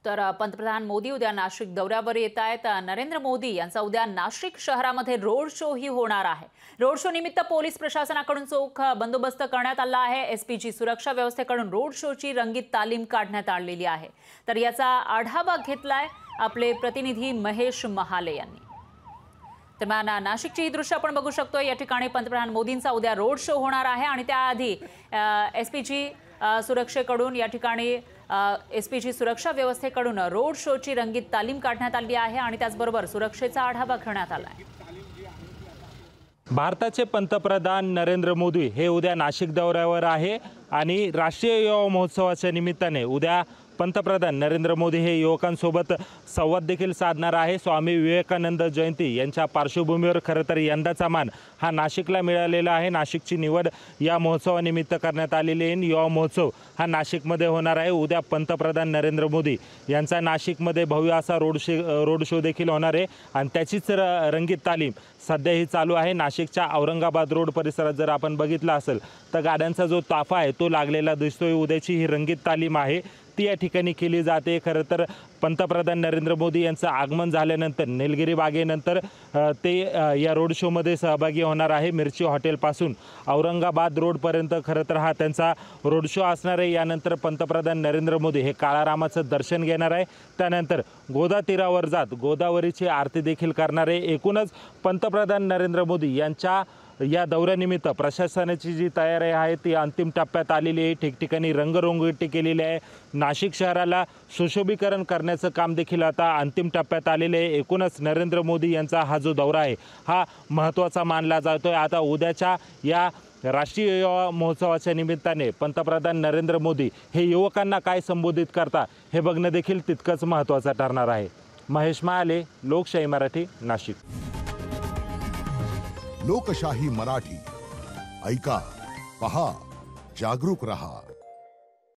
तर पंतप्रधान मोदी उद्या नाशिक दौऱ्यावर येत आहेत। नरेंद्र मोदी यांचा उद्या नाशिक शहरामध्ये रोड शो ही होणार आहे। रोड शो निमित्त पोलीस प्रशासनाकडून चोख बंदोबस्त करण्यात आला आहे। एसपीजी सुरक्षा व्यवस्थेकडून रोड शोची रंगीत तालीम काढण्यात आलेली आहे। तर याचा आढावा घेतलाय आपले प्रतिनिधी महेश महाले यांनी। दरम्यान नाशिकची ही दृश्य आपण बघू शकतो। या ठिकाणी पंतप्रधान मोदींचा उद्या रोड शो होणार आहे आणि त्याआधी एसपीजी सुरक्षेकडून या ठिकाणी एसपीजी सुरक्षा व्यवस्थेकडून रोड शोची रंगीत तालीम काढण्यात आली आहे आणि त्याचबरोबर सुरक्षेचा आढावा घेण्यात आला आहे। भारताचे पंतप्रधान नरेंद्र मोदी हे उद्या नाशिक दौऱ्यावर आहे आणि राष्ट्रीय युवा महोत्सवाच्या निमित्ताने उद्या पंतप्रधान नरेंद्र मोदी हे युवकांसोबत संवाद देखील साधणार आहे। स्वामी विवेकानंद जयंती यांच्या पार्श्वभूमीवर खरं तर यंदाचा मान हा नाशिकला मिळालेला आहे। नाशिकची निवड या महोत्सवानिमित्त करण्यात आलेली आहे। युवा महोत्सव हा नाशिकमध्ये होणार आहे। उद्या पंतप्रधान नरेंद्र मोदी यांचा नाशिकमध्ये भव्य असा रोड शो देखील होणार आहे आणि त्याचीच रंगीत तालीम सध्या ही चालू आहे। नाशिकच्या औरंगाबाद रोड परिसरात जर आपण बघितलं असेल तर गाड्यांचा जो ताफा आहे तो लागलेला दिसतोय। उद्याची ही रंगीत तालीम आहे ती या ठिकाणी केली जाते। खरं तर पंतप्रधान नरेंद्र मोदी यांचं आगमन झाल्यानंतर निलगिरी बागेनंतर ते या रोड शोमध्ये सहभागी होणार आहे। मिरची हॉटेलपासून औरंगाबाद रोडपर्यंत खरं तर हा त्यांचा रोड शो असणार आहे। यानंतर पंतप्रधान नरेंद्र मोदी हे काळारामाचं दर्शन घेणार आहे। त्यानंतर गोदा तीरावर जात गोदावरीची आरती देखील करणार आहे। एकूणच पंतप्रधान नरेंद्र मोदी यांच्या या दौऱ्यानिमित्त प्रशासनाची जी तयारी आहे ती अंतिम टप्प्यात आलेली आहे। ठिकठिकाणी रंगरंगोटी केलेली आहे। नाशिक शहराला सुशोभीकरण करण्याचं काम देखील आता अंतिम टप्प्यात आलेले आहे। एकूणच नरेंद्र मोदी यांचा हा जो दौरा आहे हा महत्त्वाचा मानला जातोय। आता उद्याच्या या राष्ट्रीय युवा महोत्सवाच्या निमित्ताने पंतप्रधान नरेंद्र मोदी हे युवकांना काय संबोधित करता हे बघणं देखील तितकंच महत्त्वाचं ठरणार आहे। महेश महाले, लोकशाही मराठी, नाशिक। लोकशाही मराठी ऐका, पहा, जागरूक रहा।